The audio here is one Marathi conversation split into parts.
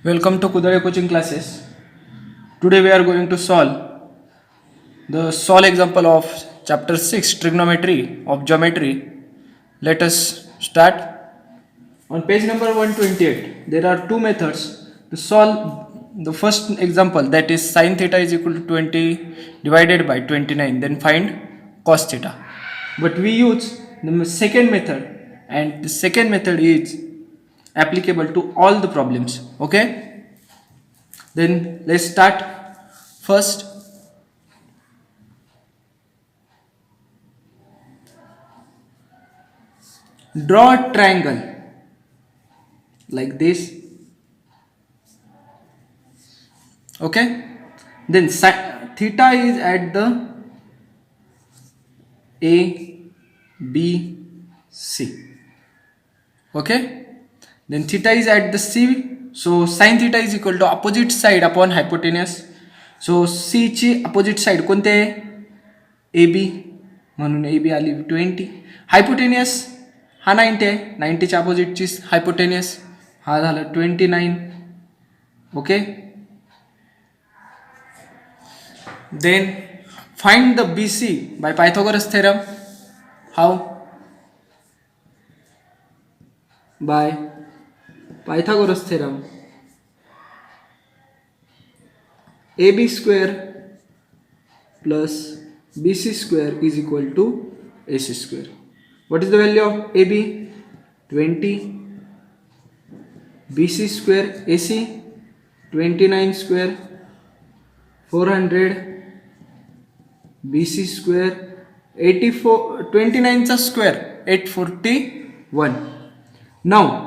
Welcome to Kudare coaching classes. Today we are going to solve the example of chapter 6 trigonometry of geometry. Let us start. On page number 128 there are two methods to solve the first example, that is sin theta is equal to 20 divided by 29, then find cos theta. But we use the second method, and the second method is applicable to all the problems. Okay, then let's start. First, draw a triangle like this. Okay, then theta is at the A B C. Okay, then theta is at the C, so sin theta is equal to opposite side upon hypotenuse. So C ची opposite side कोणते आहे? AB, म्हणून AB आली 20. हायपोटेनियस हा 90 आहे, 90 च्या अपोजिटची हायपोटेनियस हा झाला 29. Okay, then find the BC by Pythagoras theorem. How? By Pythagoras theorem, AB square plus BC square is equal to AC square. What is the value of AB? 20. BC square AC 29 square 400. BC square 84, 29 चा square 841. Now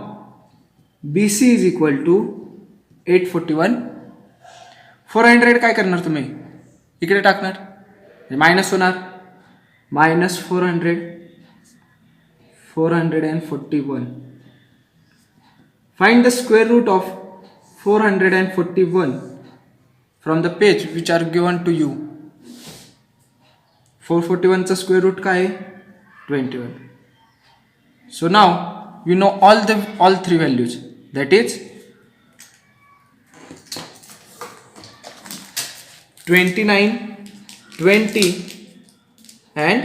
BC is equal to 841. 400 काय करणार तुम्ही? इकडे टाकणार, मायनस होणार, minus 441. Find the square root of 441 from the page which are given to you. 441 चा square root काय आहे? 21. So now you know all three values, that is 29, 20 and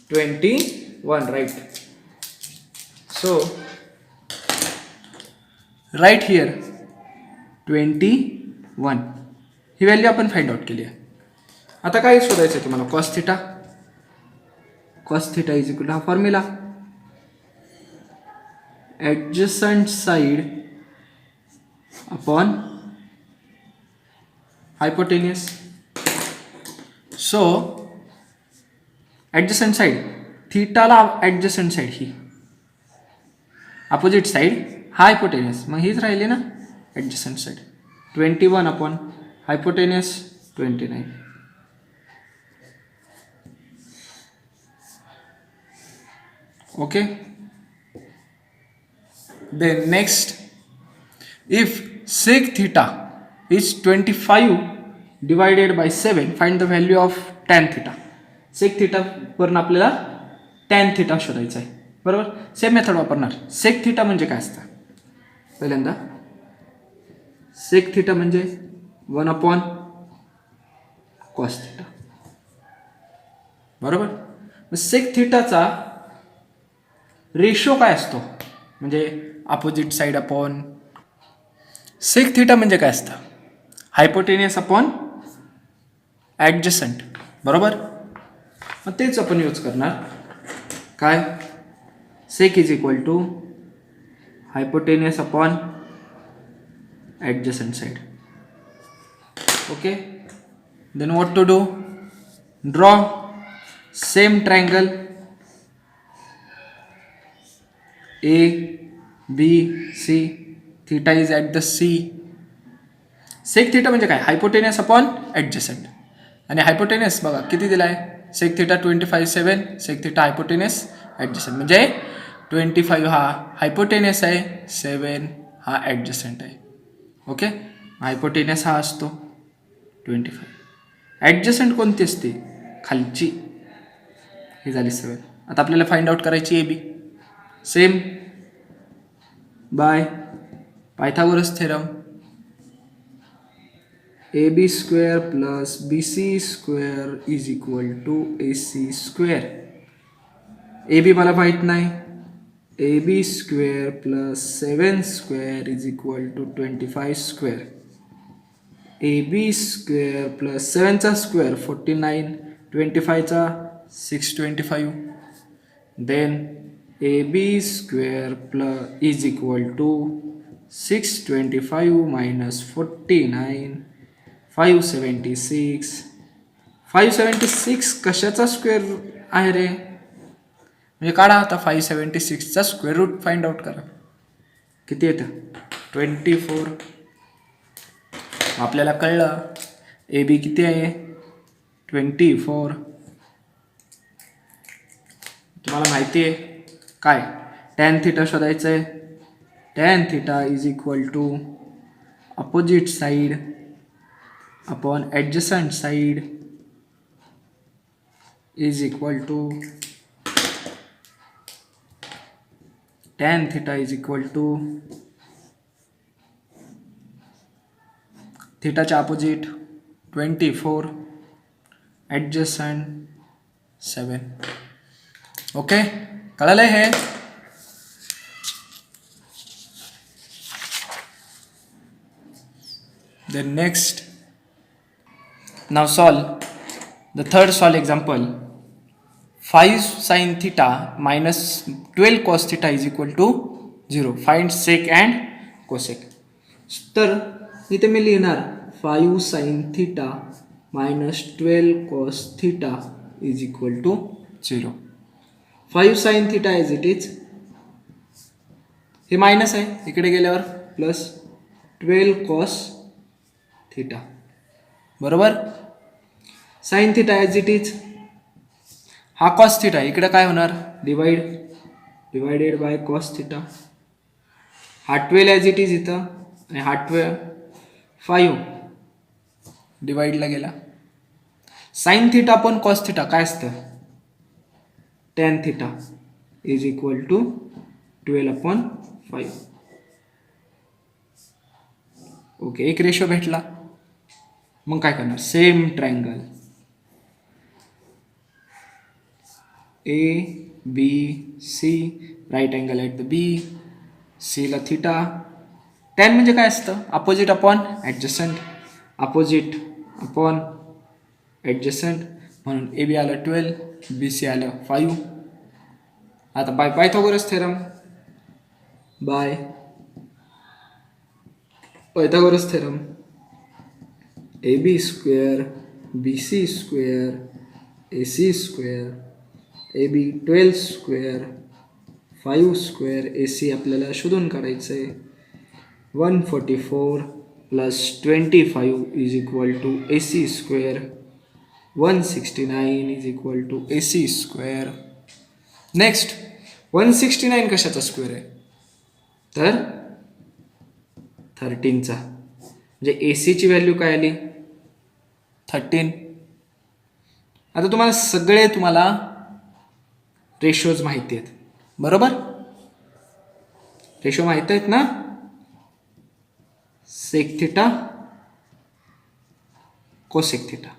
21, right? So right here 21 ही व्हॅल्यू आपण फाइंड आउट केली आहे. आता काय शोधायचं आहे तुम्हाला? Cos theta. Cos theta is equal to हा formula, adjacent side upon hypotenuse. So adjacent side, थिटाला ॲडजसंट साइड ही अपोजिट साइड हा हायपोटेनियस, मग हीच राहिली ना adjacent side. 21 upon hypotenuse 29. Okay, then next, if sec theta is 25 divided by 7, find the value of tan theta. sec theta वरून आपल्याला tan theta शोधायचा आहे, बरोबर? सेम मेथड वापरणार. sec theta म्हणजे काय असतं? पहिल्यांदा sec theta म्हणजे 1 अपॉन कॉस थिटा, बरोबर? मग सेक थिटाचा रेशो काय असतो? म्हणजे opposite side upon. Sec theta म्हणजे काय असतं? हायपोटेनियस अपॉन ॲडजसंट, बरोबर? मग तेच आपण यूज करणार. काय? Sec is equal to hypotenuse upon adjacent side. Okay, then what to do? Draw same triangle A B C. Theta is at the C. sec theta म्हणजे काय? Hypotenuse upon adjacent. आणि हायपोटेनियस बघा किती दिला आहे? sec theta 25 7, sec theta hypotenuse ॲडजसंट, म्हणजे 25 हा हायपोटेनियस आहे, 7 हा ॲडजसंट आहे. ओके, हायपोटेनियस हा असतो 25. ॲडजसंट कोणती असते? खालची. ही झाली 7. आता आपल्याला फाइंड आउट करायची A B. Same by Pythagoras theorem. AB square plus BC square is equal to AC square. AB मला माहित नाही. AB square plus 7 square is equal to 25 square. AB square plus 7 चा square 49, 25 चा 625. Then AB square plus is equal to 625 minus 49, 576. 576 कशाचा स्क्वेअर आहे रे? म्हणजे काढा आता 576 चा स्क्वेअर रूट फाइंड आउट करा. किती येतं? 24. आपल्याला कळलं ए बी किती आहे? 24. तुम्हाला माहिती आहे काय? टॅन थिटा शोधायचं आहे. Tan theta is equal to opposite side upon adjacent side is equal to tan theta is equal to थीटाच्या अपोजिट 24 adjacent 7. ओके, कळलं हे? Then next, now solve the third solve example. 5 sin theta minus 12 cos theta is equal to 0. Find sec and cosec. तर इथे मी लिहिणार 5 sin theta minus 12 cos theta is equal to 0. 5 sin theta as it is. हे मायनस आहे, इकडे गेल्यावर प्लस 12 cos theta. बरोबर? sin theta as it is. हा कॉस थिटा इकडे काय होणार? Divided by cos theta. हा 12 ॲज इट इज इथं आणि हा 5 डिवाइडला गेला. साइन थिटा पण कॉस थिटा काय असतं? Tan theta is equal to 12/5. Okay, एक रेशो भेटला. मग काय करणार? Same triangle A B C, right angle at the B, C ला थिटा. टॅन म्हणजे काय असतं? Opposite upon adjacent, opposite upon adjacent. म्हणून ए बी आलं 12, बी सी आलं 5. आता by Pythagoras theorem, A B square B C square A C square A B 12 square 5 square A C आपल्याला शोधून काढायचं आहे. 144 plus 25 is equal to A C square. 169 is equal to A C square. Next 169 कशाचा स्क्वेअर आहे? तर 13चा. म्हणजे ए सीची व्हॅल्यू काय आली? 13. आता तुम्हाला रेशोज माहिती आहेत, बरोबर? रेशो माहिती आहेत ना? Sec theta, cosec theta.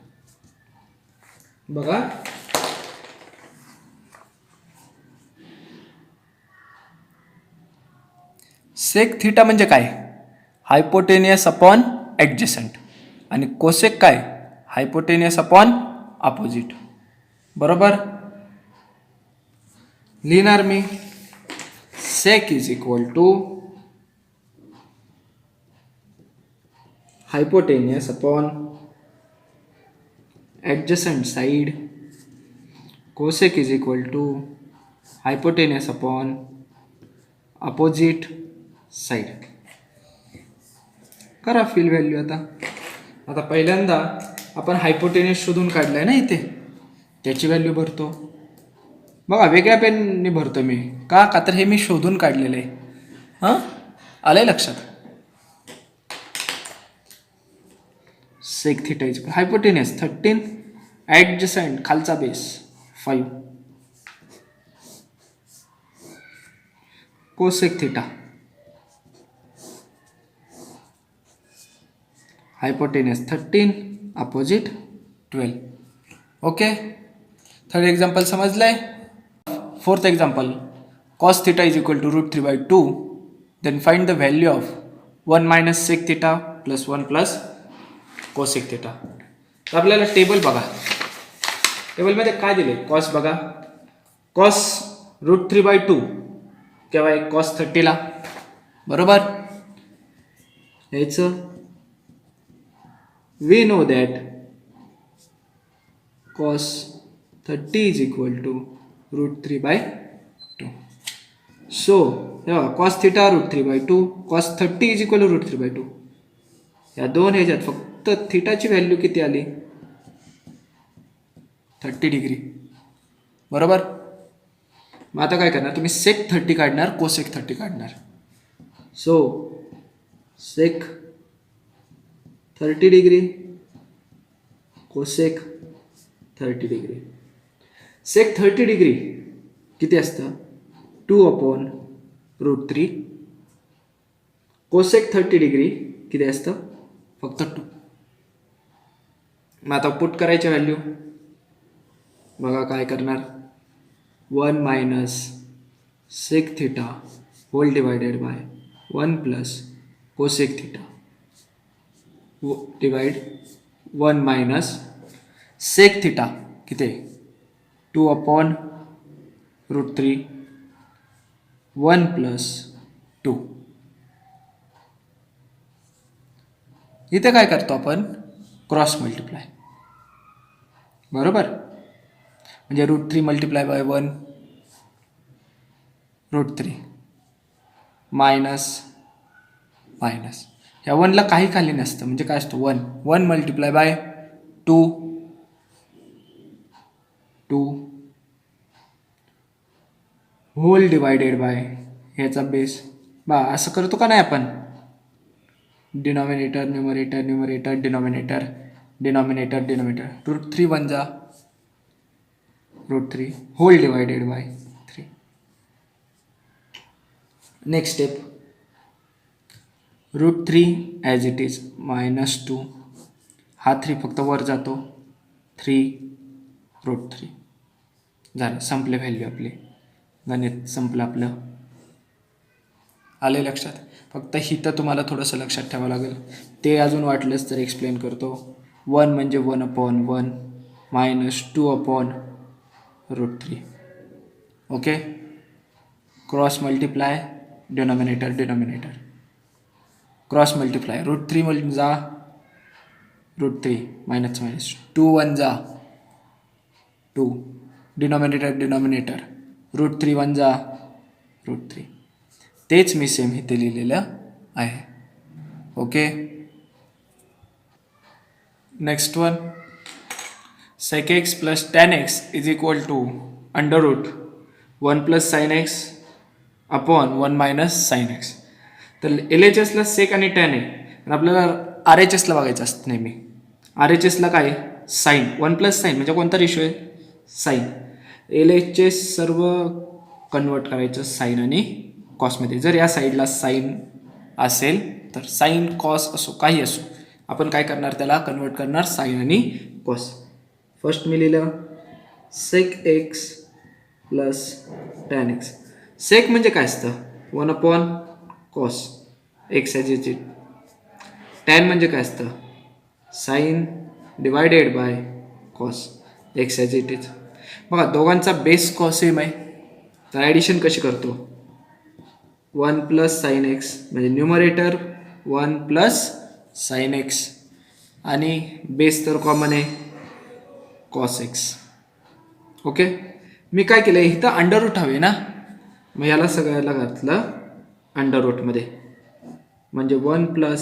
बघा, सेक थिटा म्हणजे काय? Hypotenuse upon adjacent. आणि कोसेक काय? Hypotenuse upon opposite. बरोबर? लिहिणार मी sec is equal to hypotenuse upon adjacent side. Cosec is equal to hypotenuse upon opposite side. करा फिल व्हॅल्यू. आता पहिल्यांदा आपण हायपोटेनियस शोधून काढलाय ना इथे, त्याची व्हॅल्यू भरतो. बघा, वेगळ्या पेनने भरतो मी. का तर हे मी शोधून काढलेलं आहे. हां, आलंय लक्षात? Sec theta is hypotenuse 13, adjacent खालचा base 5, cosec theta hypotenuse 13, opposite 12. Okay, third example समजलंय. Fourth example, cos theta is equal to root 3 by 2, then find the value of 1 minus sec theta plus 1 plus cosec theta. तर आपल्याला टेबल बघा, टेबलमध्ये काय दिले, कॉस बघा, कॉस रूट 3 by 2 केव्हा आहे, कॉस 30ला, बरोबर. यायचं we know that cos 30 is equal to root 3 by 2. So cos theta root 3 by 2, cos 30 is equal to root 3 by 2. या दोन ह्याच्यात फक्त थिटाची व्हॅल्यू किती आली, 30 डिग्री, बरोबर. मग आता काय करणार तुम्ही, सेक 30 काढणार, कोसेक 30 काढणार. सो सेक 30 डिग्री, कोसेक 30 डिग्री. सेक 30 डिग्री किती असतं, 2/√3. कोसेक 30 डिग्री किती असतं, फक्त 2. मग आता पुट करायच्या व्हॅल्यू बघा, काय करणार, 1 minus sec theta whole divided by 1 plus cosec theta divide 1 minus sec theta किती, 2/√3, 1 प्लस 2. इथे काय करतो आपण, क्रॉस मल्टिप्लाय, बरोबर. म्हणजे √3 मल्टिप्लाय बाय 1 √3 मायनस मायनस, ह्या 1ला काही खाली नसतं, म्हणजे काय असतं 1 multiply by 2 whole divided by ह्याचा बेस. असं करतो का नाही आपण, denominator numerator, numerator denominator, denominator denominator, √3 1 जा √3 whole divided by 3. Next step, √3 as it is -2, हा 3 फक्त वर जातो, 3√3 झालं, संपले व्हॅल्यू आपली, गणित संपलं आपलं. आले लक्षात. फक्त हिथं तुम्हाला थोडंसं लक्षात ठेवावं लागेल, ते अजून वाटलंच तर एक्सप्लेन करतो. 1 म्हणजे 1/1 -2/√3. Okay, cross multiply, denominator denominator, cross multiply, √3 म्हणजे जा √3 मायनस मायनस, 2 1 जा 2, डिनॉमिनेटर डिनॉमिनेटर, √3 1 जा √3. तेच मी सेम इथे लिहिलेलं आहे. Okay, next one, sec x plus tan x is equal to √1 plus sin x upon 1 minus sin x. तर LHSला सेक आणि टॅन आहे, आणि आपल्याला RHSला बघायचं असतं नेहमी. RHSला काय, साईन, 1 प्लस साईन म्हणजे कोणता रेशो आहे, साईन. LHS सर्व कन्वर्ट करायचं साईन आणि कॉसमध्ये. जर या साईडला साईन असेल तर साईन कॉस असो काही असो, आपण काय करणार, त्याला कन्वर्ट करणार साईन आणि कॉस. फर्स्ट मी लिहिलं sec x plus tan x. Sec म्हणजे काय असतं, 1/cos x as it. Tan म्हणजे काय असतं, sine divided by cos X as it is. बघा दोघांचा बेस कॉस सेम आहे, तर ॲडिशन कशी करतो, 1 प्लस साईन एक्स म्हणजे न्यूमरेटर 1 प्लस साईन एक्स आणि बेस तर कॉमन आहे कॉस एक्स. ओके, मी काय केलं, इथं अंडररूट हवे ना, मग याला सगळ्याला घातलं अंडररूटमध्ये, म्हणजे 1 प्लस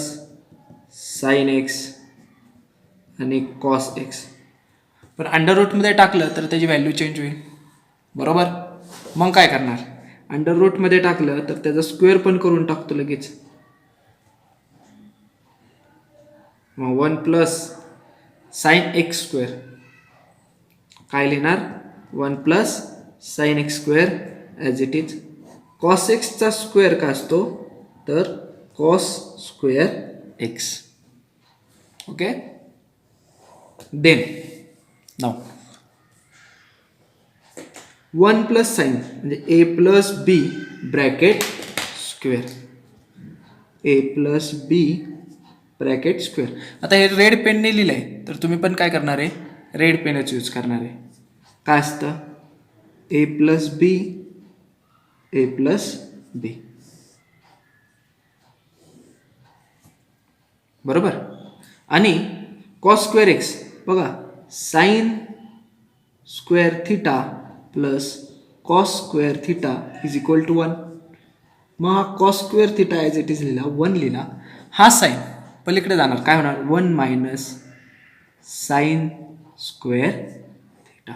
साईन एक्स आणि कॉस एक्स. पण अंडररूटमध्ये टाकलं तर त्याची व्हॅल्यू चेंज होईल, बरोबर. मग काय करणार, अंडररूटमध्ये टाकलं तर त्याचा स्क्वेअर पण करून टाकतो लगेच. मग 1 प्लस साईन एक्स स्क्वेअर काय लिहिणार, 1 plus sine X square as it is. Cos एक्सचा स्क्वेअर काय असतो, तर cos square X. Okay, then now 1 plus sine म्हणजे A plus B bracket square, A plus B bracket square. आता हे रेड पेनने लिहिलंय तर तुम्ही पण काय करणार आहे, रेड पेनच यूज करणार आहे. काय असतं, ए plus B, A plus B, बरोबर. आणि कॉस स्क्वेअर एक्स बघा, sine square theta plus cos square theta is equal to 1. मग हा cos square theta as it is लिहिला, 1 लिहिला. हा साइन पलीकडे जाणार, काय होणार, 1 minus sine square theta.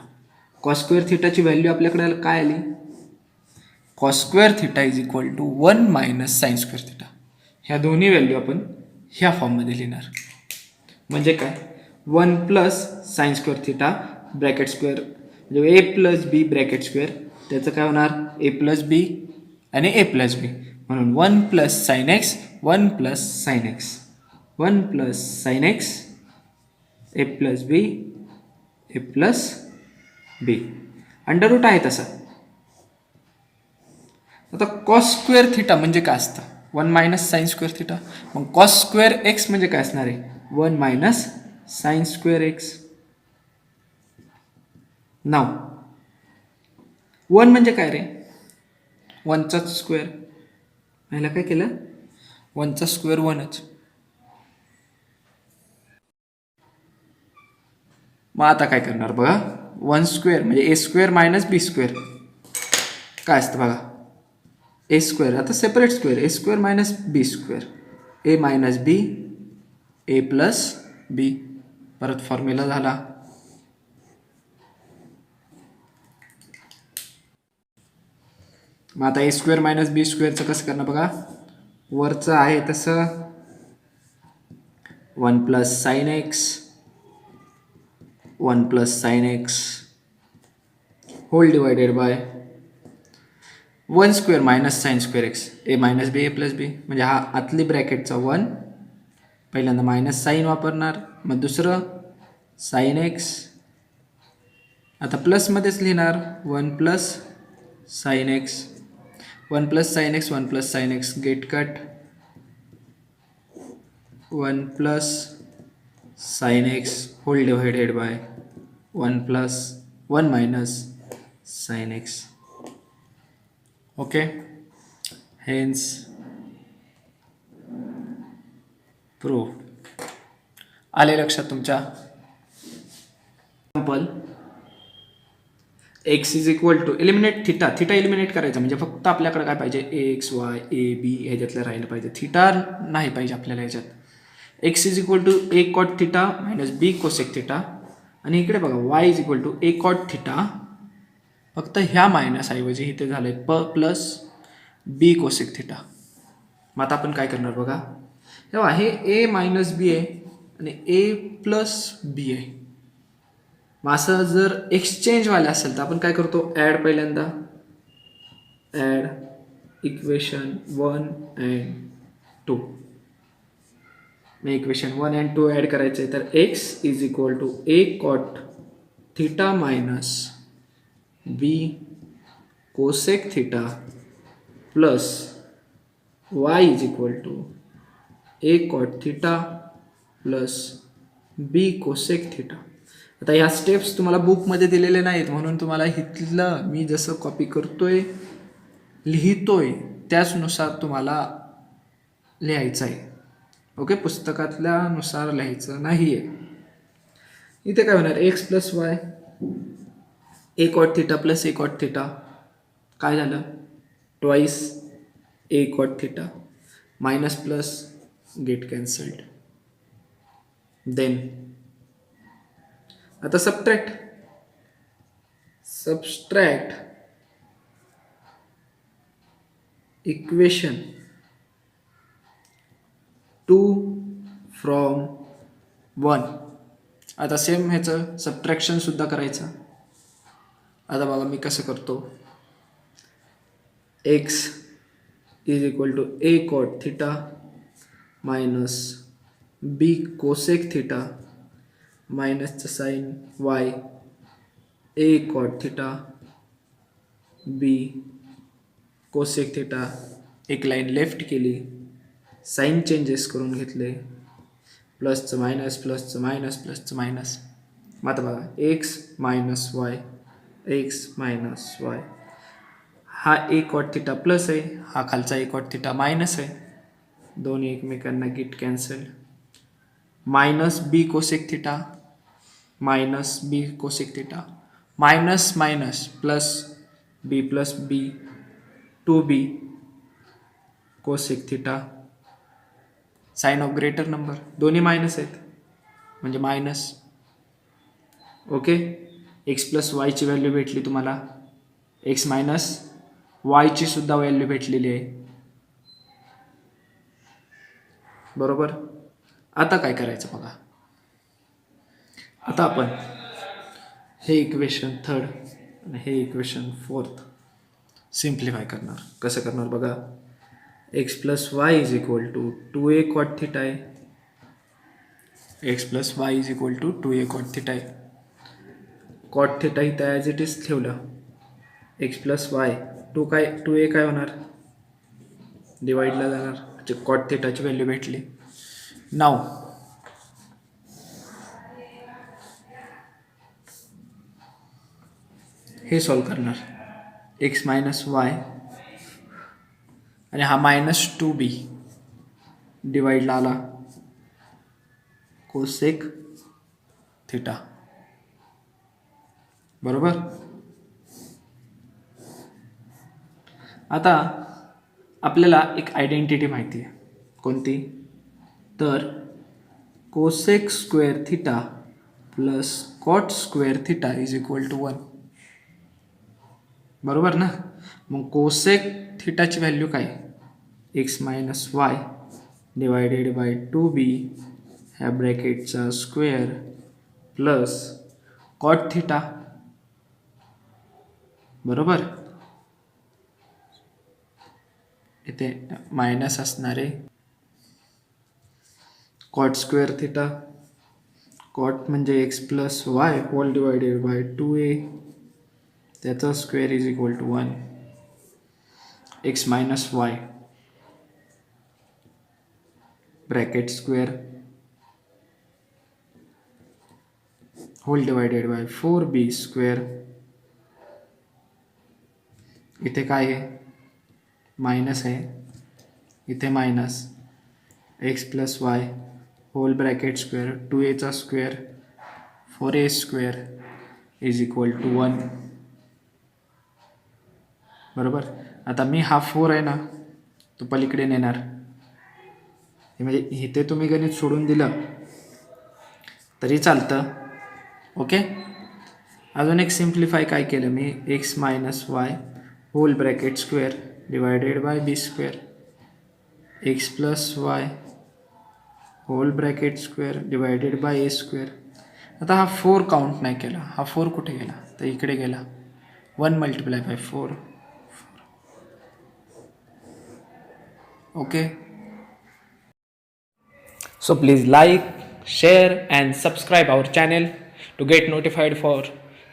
Cos square थिटाची व्हॅल्यू आपल्याकडे काय आली, cos square theta is equal to 1 minus sine square theta. ह्या दोन्ही व्हॅल्यू आपण ह्या फॉर्ममध्ये लिहिणार. म्हणजे काय, 1 plus sign square theta bracket square म्हणजे A plus B bracket square, त्याचं काय होणार, ए प्लस बी आणि ए प्लस बी. म्हणून 1 plus sine x, 1 plus sine x, 1 plus sine x, A plus B, A plus B. Under root आहे तसा. आता कॉस स्क्वेअर थिटा म्हणजे काय असतं, 1 मायनस साइन स्क्वेअर थिटा. मग कॉस स्क्वेअर एक्स म्हणजे काय असणार आहे, 1 मायनस साइन स्क्वेअर एक्स. नाव 1 म्हणजे काय रे, 1चा स्क्वेअर. ह्याला काय केलं, 1चा स्क्वेअर 1च. मग आता काय करणार बघा, 1 स्क्वेअर म्हणजे ए स्क्वेअर मायनस बी स्क्वेअर काय असतं बघा, ए स्क्वेअर. आता separate square, A square minus B square, A minus B, A plus बी. परत फॉर्म्युला झाला. मग आता ए स्क्वेअर मायनस बी स्क्वेअरचं कसं करणार बघा, वरचं आहे तसं 1 plus sine x, 1 plus sine x whole divided by 1 square minus sine square x, A minus B, A plus B. म्हणजे हा आतली ब्रॅकेटचा 1, पहिल्यांदा मायनस साइन वापरणार, मग दुसरं साइन एक्स, आता प्लसमध्येच लिहिणार 1 plus sine x, 1 plus sine x, 1 plus sine X get cut, 1 plus sine x whole divided by 1 plus 1 minus sine X. Okay, hence prove. आले लक्षात तुमच्या. Example, X is equal to eliminate theta. Theta eliminate करायचा म्हणजे फक्त आपल्याकडे काय पाहिजे, एक्स वाय ए बी ह्याच्यातलं राहिलं पाहिजे, थिटा नाही पाहिजे आपल्याला ह्याच्यात. X is equal to A cot theta minus B cosec theta. आणि इकडे बघा Y is equal to A cot theta, फक्त ह्या मायनस ऐवजी इथे झालंय प्लस बी कोसेक थिटा. मग आता आपण काय करणार बघा, तेव्हा हे ए मायनस बी आहे आणि ए प्लस बी आहे. मग असं जर एक्सचेंज व्हायला असेल तर आपण काय करतो, ॲड पहिल्यांदा, ॲड इक्वेशन 1 अँड 2. मग इक्वेशन 1 अँड 2 ॲड करायचं आहे तर X is equal to A cot theta minus B cosec theta plus Y is equal to A cot theta plus B cosec theta. आता ह्या स्टेप्स तुम्हाला बुकमध्ये दिलेले नाहीत म्हणून तुम्हाला इथलं मी जसं कॉपी करतोय लिहितोय त्याचनुसार तुम्हाला लिहायचं आहे. ओके, पुस्तकातल्यानुसार लिहायचं नाही आहे. इथे काय होणार, x plus y A cot theta plus A cot theta काय झालं, twice A cot theta, minus plus get cancelled. Then आता सबस्ट्रॅक्ट इक्वेशन 2 फ्रॉम 1. आता सेम ह्याचं सबट्रॅक्शन सुद्धा करायचं. आता बघा मी कसं करतो, x is equal to A cot theta minus B cosec theta मायनसचं sign y A cot theta B cosec theta, एक लाईन लेफ्ट केली, साईन चेंजेस करून घेतले, प्लसचं मायनस प्लसचं मायनस प्लसचं मायनस. मग आता बघा x minus y x minus y, हा ए कॉट थिटा प्लस आहे, हा खालचा ए कॉट थिटा मायनस आहे, दोन्ही एकमेकांना get cancel. Minus B cosec theta minus B cosec theta, minus minus plus B 2b cosec theta, sign of greater number, दोन्ही मायनस आहेत म्हणजे मायनस. ओके, एक्स प्लस वायची व्हॅल्यू भेटली तुम्हाला, एक्स मायनस वायची सुद्धा व्हॅल्यू भेटलेली आहे. बरोबर. आता काय करायचं बघा, आता आपण हे इक्वेशन थर्ड आणि हे इक्वेशन फोर्थ सिम्प्लिफाय करणार. कसं करणार बघा, x plus Y is equal to 2a cot theta आहे, x plus Y is equal to 2a cot theta आहे. कॉट थिटा इथं ॲज इट इज ठेवलं, एक्स प्लस वाय 2a काय होणार, डिवाइडला जाणार, म्हणजे कॉट थिटाची व्हॅल्यू भेटली. नाव हे सॉल्व करणार, एक्स मायनस वाय आणि हा -2b डिवाइडला आला कोसेक थिटा. बरोबर. आता आपल्याला एक आयडेंटिटी माहिती आहे, कोणती, तर cosec square theta plus cot square theta is equal to 1. बरोबर ना. मग कोसेक थिटाची व्हॅल्यू काय, X minus Y divided by 2b ह्या ब्रॅकेटचा स्क्वेअर प्लस कॉट थिटा. बरोबर. इथे मायनस असणारे कॉट स्क्वेअर थिटा, कॉट म्हणजे X plus Y whole divided by 2a, त्याचा square is equal to 1, X minus Y bracket square whole divided by 4b square. इथे काय आहे, मायनस आहे, इथे minus X plus Y whole bracket square 2a square 4a square is equal to 1. बरोबर. आता मी हा 4 आहे ना तो पलीकडे नेणार, म्हणजे इथे तुम्ही गणित सोडून दिलं तरी चालतं. ओके. अजून एक सिम्प्लिफाय काय केलं मी, x minus y whole bracket square divided by B square, x plus Y whole bracket square divided by A square. आता हा 4 काउंट नाही केला, हा 4 कुठे गेला, तर इकडे गेला, 1 multiply bye 4. Okay. So please like, share and subscribe our channel to get notified for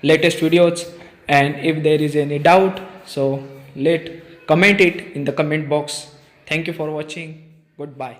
latest videos, and if there is any doubt, so comment it in the comment box. Thank you for watching. Goodbye.